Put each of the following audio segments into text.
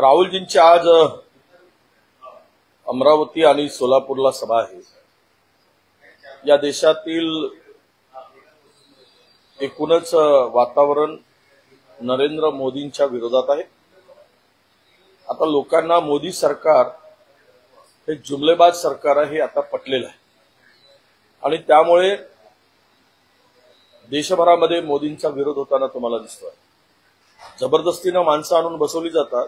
राहुलजींची आज अमरावती आणि सोलापूरला सभा आहे। या देशातील एकूणच वातावरण नरेंद्र मोदींच्या विरोधात आहे। आता लोकांना मोदी सरकार हे जुमलेबाज सरकार आहे हे आता पटलेलं आहे आणि त्यामुळे देशभरामध्ये मोदींचा विरोध होताना तुम्हाला दिसतोय। जबरदस्तीने माणसं आणून बसवली जातात,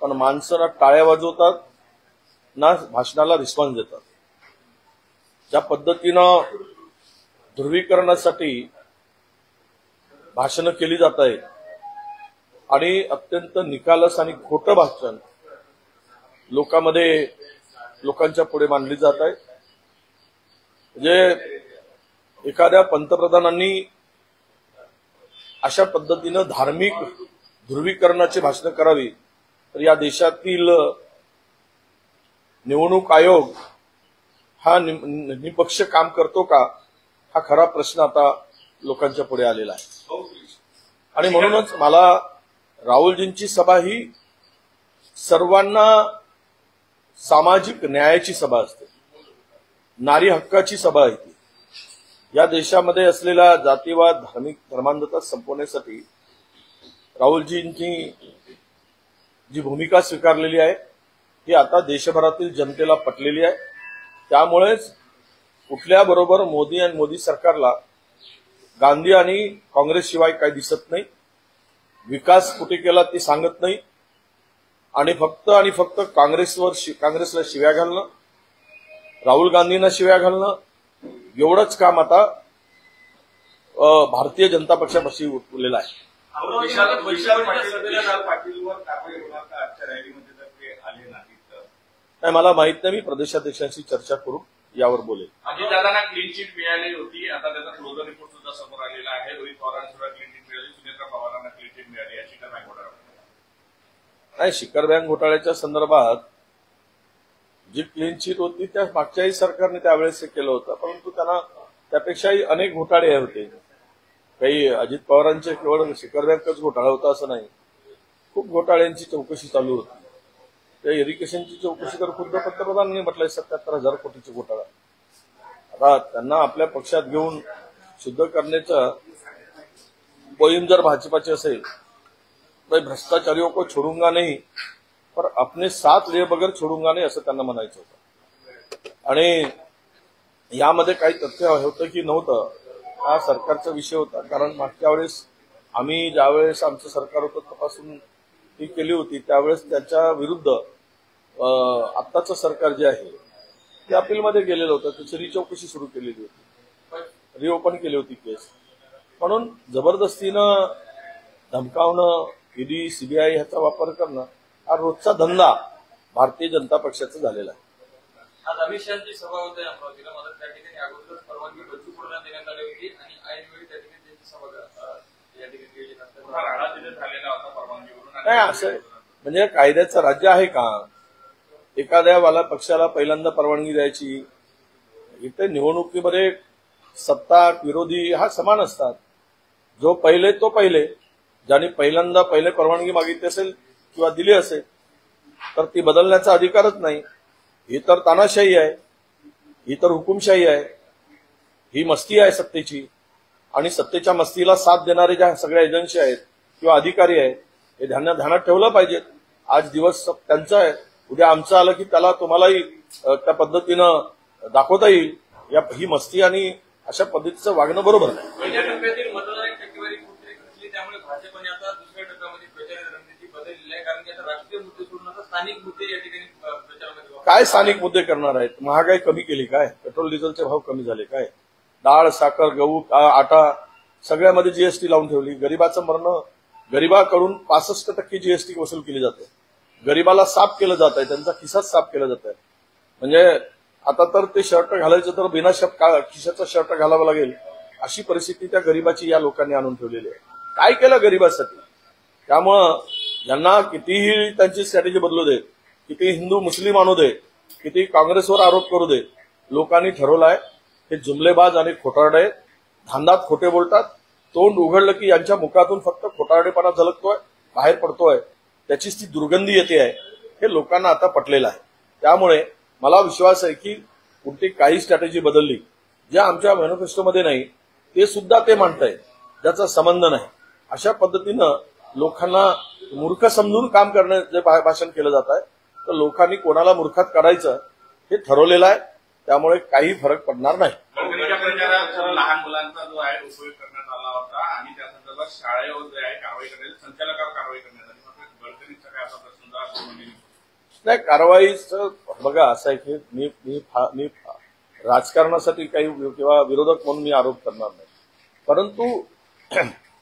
पण माणसं ना टाळ्या वाजवतात ना भाषणाला रिस्पॉन्स देतात। ज्या पद्धतीनं ध्रुवीकरणासाठी भाषणं केली जात आहेत आणि अत्यंत निखालस आणि खोटं भाषण लोकांच्या पुढे मांडली जात आहे। म्हणजे एखाद्या पंतप्रधानांनी अशा पद्धतीनं धार्मिक ध्रुवीकरणाची भाषणं करावी तर या देशातील निवडणूक आयोग हा निपक्ष काम करतो का, हा खरा प्रश्न आता लोकांच्या पुढे आलेला आहे। आणि म्हणूनच मला राहुलजींची सभा ही सर्वांना सामाजिक न्यायाची सभा असते, नारी हक्काची सभा आहे ती। या देशामध्ये असलेला जातीवाद, धार्मिक धर्मांधता संपवण्यासाठी राहुलजींची जी भूमिका स्वीकारलेली आहे ती आता देशभरातील जनतेला पटलेली आहे। त्यामुळेच कुठल्याबरोबर मोदी आणि मोदी सरकारला गांधी आणि काँग्रेस शिवाय काही दिसत नाही। विकास कुठे केला ते सांगत नाही आणि फक्त काँग्रेसला शिव्या घालणं, राहुल गांधींना शिव्या घालणं एवढंच काम आता भारतीय जनता पक्षापाशी उरलेलं आहे। नाही, मला माहित नाही, मी प्रदेशाध्यक्षांशी चर्चा करून यावर बोलेल। अजितदादांना क्लीन चिट मिळाली होती, आता त्याचा क्लोजर रिपोर्ट सुद्धा समोर आलेला आहे। रोहित पवारांना सुद्धा क्लीन चिट मिळाली, सुनेत्रा पवारांना क्लीन चिट मिळाली। या शिखर बँक घोटाळा नाही, शिखर बँक घोटाळ्याच्या संदर्भात जी क्लीन चिट होती त्या मागच्याही सरकारने त्यावेळेस केलं होतं, परंतु त्यांना त्यापेक्षाही अनेक घोटाळे होते। काही अजित पवारांचे केवळ शिखर बँकच घोटाळा होता असं नाही, खूप घोटाळ्यांची चौकशी चालू होती। त्या इरिगेशनची चौकशी तर खुद्द पंतप्रधानांनी म्हटलंय 77,000 कोटीचा घोटाळा। आता त्यांना आपल्या पक्षात घेऊन शुद्ध करण्याचा मोहीम जर भाजपाची असेल तर भ्रष्टाचारियों को छोडूंगा नहीं पर अपने साथ लिए बगैर छोडूंगा नहीं असं त्यांना म्हणायचं होतं। आणि यामध्ये काही तथ्य होतं की नव्हतं हा सरकारचा विषय होता, कारण मागच्या वेळेस आम्ही ज्यावेळेस आमचं सरकार होतं तपासून ती केली होती त्यावेळेस त्याच्या विरुद्ध आत्ताचं सरकार जे आहे ते अपीलमध्ये गेलेलं होतं, त्याची रिचौकशी सुरू केलेली होती, रिओपन केली होती केस। म्हणून जबरदस्तीनं धमकावणं, ईडी सीबीआय ह्याचा वापर करणं हा रोजचा धंदा भारतीय जनता पक्षाचा झालेला आहे। आज अमित शहाची सभा होते अमरावतीला, मला त्या ठिकाणी अगोदरच परवानगी बच्चू कडूंना देण्यात आली होती आणि ऐनवेळी त्या ठिकाणी त्यांची सभा या ठिकाणी झालेला होता परवानगीवरून। नाही, असं म्हणजे कायद्याचं राज्य आहे का? एखाद्या पक्षाला पहिल्यांदा परवानगी द्यायची? इथे निवडणुकीमध्ये सत्ता विरोधी हा समान असतात, जो पहिले तो पहिले, ज्याने पहिले परवानगी मागितली असेल किंवा दिली असेल तर ती बदलण्याचा अधिकारच नाही। ही तर तानाशाही आहे, ही तर हुकुमशाही आहे, ही मस्ती आहे सत्तेची। आणि सत्तेच्या मस्तीला साथ देणारे ज्या सगळ्या एजन्सी आहेत किंवा अधिकारी आहेत हे ध्यानात ठेवलं पाहिजे। आज दिवस त्यांचा आहे, उद्या आमचं आलं की त्याला तुम्हालाही त्या पद्धतीनं दाखवता येईल। ही मस्ती आणि अशा पद्धतीचं वागणं बरोबर नाही। पहिल्या टप्प्यातील मतदान टक्केवारी कुठेतरी घटली, त्यामुळे भाजपने आता दुसऱ्या टप्प्यामध्ये प्रचार रणनीती बदलली आहे, कारण की आता राष्ट्रीय मुद्दे सोडून आता स्थानिक मुद्दे या ठिकाणी प्रचारामध्ये काय स्थानिक मुद्दे करणार आहेत? महागाई कमी केली काय? पेट्रोल डिझेलचे भाव कमी झाले काय? डाळ, साखर, गहू, आटा सगळ्यामध्ये जीएसटी लावून ठेवली। गरिबाचं मरणं, गरिबाकडून 65% जीएसटी वसूल केली जाते, गरिबाला साफ केलं जात आहे, त्यांचा खिसाच साफ केला जात आहे। म्हणजे आता तर ते शर्ट घालायचं तर बिना खिशाचा शर्ट घालावा लागेल अशी परिस्थिती त्या गरिबाची या लोकांनी आणून ठेवलेली आहे। काय केलं गरिबासाठी? त्यामुळं यांना कितीही त्यांची स्ट्रॅटेजी बदलू दे, किती हिंदू मुस्लिम आणू दे, किती काँग्रेसवर आरोप करू दे, लोकांनी ठरवलं आहे हे जुमलेबाज आणि खोटारडे, धांदात खोटे बोलतात। तोंड उघडलं की यांच्या मुखातून फक्त खोटारडेपणा झलकतोय, बाहेर पडतोय। त्याचीच ती दुर्गंधी येते आहे हे लोकांना आता पटलेलं आहे. त्यामुळे मला विश्वास आहे की कुठली काही स्ट्रॅटेजी बदलली जे आमच्या मॅनिफेस्टोमध्ये नाही ते सुद्धा ते मांडतायत, ज्याचा संबंध नाही. अशा पद्धतीनं लोकांना मूर्ख समजून काम करण्याचं जे भाषण केलं जात आहे, तर लोकांनी कोणाला मूर्खात काढायचं हे ठरवलेलं आहे. त्यामुळे काही फरक पडणार नाही. गडकरींच्या प्रचारात लहान मुलांचा जो आहे उपयोग करण्यात आला होता आणि त्या संदर्भात शाळेवर जे आहे कारवाई करण्याची संचालकावर कारवाई करण्यात आली. मात्र गडकरींचा काय असा प्रश्न नाही, कारवाईचं बघा असं आहे की मी राजकारणासाठी काही किंवा विरोधक म्हणून मी आरोप करणार नाही, परंतु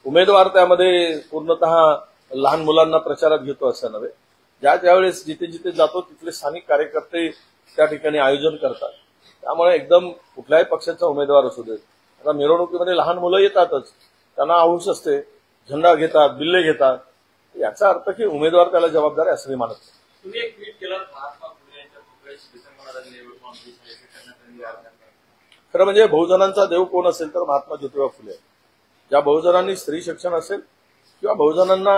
उमेदवार त्यामध्ये पूर्णतः लहान मुलांना प्रचारात घेतो असं नव्हे. ज्यावेळेस जिथे जिथे जातो तिथले स्थानिक कार्यकर्ते त्या ठिकाणी आयोजन करतात. त्यामुळे एकदम कुठल्याही पक्षाचा उमेदवार असू दे, आता मिरवणुकीमध्ये लहान मुलं येतातच, त्यांना हौस असते, झेंडा घेतात, बिल्ले घेतात. याचा अर्थ की उमेदवार त्याला जबाबदार आहे असं मी मानत नाही. तुम्ही एक ट्विट केलं महात्मा फुले यांच्या पुतळ्याची डिसेंबर खरं म्हणजे बहुजनांचा देव कोण असेल तर महात्मा ज्योतिबा फुले. ज्या बहुजनांनी स्त्री शिक्षण असेल किंवा बहुजनांना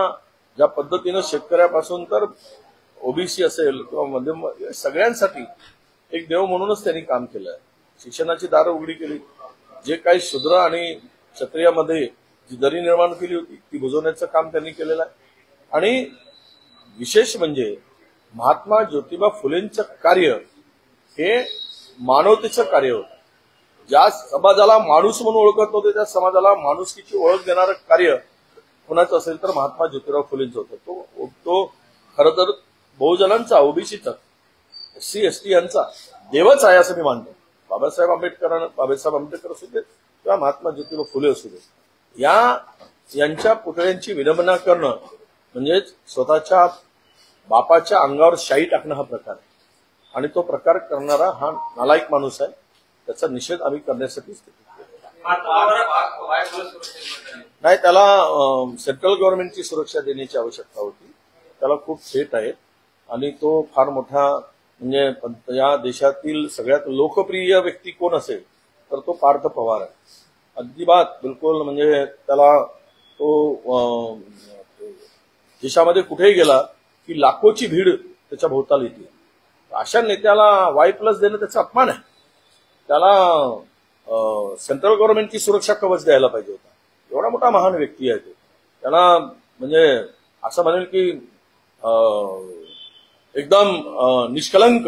ज्या पद्धतीनं शेतकऱ्यापासून तर ओबीसी असेल किंवा मध्यम सगळ्यांसाठी एक देव म्हणूनच त्यांनी काम केलं आहे. शिक्षणाची दारं उघडी केली. जे काही शूद्र आणि क्षत्रियामध्ये जी दरी निर्माण केली होती ती बुजवण्याचं काम त्यांनी केलेलं आहे. आणि विशेष म्हणजे महात्मा ज्योतिबा फुलेंचं कार्य हे मानवतेचं कार्य होतं. ज्या समाजाला माणूस म्हणून ओळखत नव्हते त्या समाजाला माणुसकीची ओळख देणारं कार्य कुणाचं असेल तर महात्मा ज्योतिराव फुलेंचं होतं. तो खरं तर बहुजनांचा, ओबीसीचा, SC ST यांचा देवच आहे असं मी मानतो. बाबासाहेब आंबेडकर असू देत किंवा महात्मा ज्योतिबा फुले असू देत, यांच्या पुतळ्यांची विडंबना करणं म्हणजेच स्वतःच्या बापाच्या अंगावर शाई टाकणं हा प्रकार आहे. आणि तो प्रकार करणारा हा नालायक माणूस आहे. त्याचा निषेध आम्ही करण्यासाठी नाही, त्याला सेंट्रल गव्हर्नमेंटची सुरक्षा देण्याची आवश्यकता होती. त्याला खूप थेट आहेत आणि तो फार मोठा म्हणजे या देशातील सगळ्यात लोकप्रिय व्यक्ती कोण असेल तर तो पार्थ पवार आहे. अजिबात बिलकुल म्हणजे त्याला तो देशामध्ये कुठेही गेला की लाखोची भीड त्याच्या भोवताली येते. अशा नेत्याला Y+ देणं त्याचा अपमान आहे. त्याला सेंट्रल गव्हर्नमेंटची सुरक्षा कवच द्यायला पाहिजे होता. एवढा मोठा महान व्यक्ती आहे तो. त्याला म्हणजे असं म्हणेल की एकदम निष्कलंक,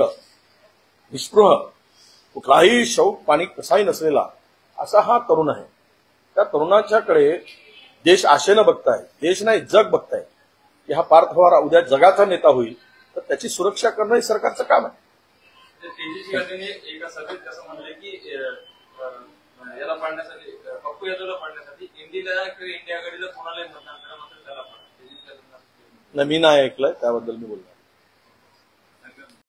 निष्पृह, कुठलाही शौक पाणी कसाही नसलेला असा हा तरुण आहे. त्या तरुणाच्याकडे देश आशेनं बघताय, देश नाही जग बघताय की हा पार्थ पवार उद्या जगाचा नेता होईल, तर त्याची सुरक्षा करणं हे सरकारचं काम आहे. तेजस्वी यांनी एका सभेत असं म्हणलं की याला पाडण्यासाठी, पप्पू यादवला पाडण्यासाठी इंडिया आघाडीला कोणालाही मतदान करा, मात्र त्याला पाडा. मी नाही ऐकलंय, त्याबद्दल मी बोललो.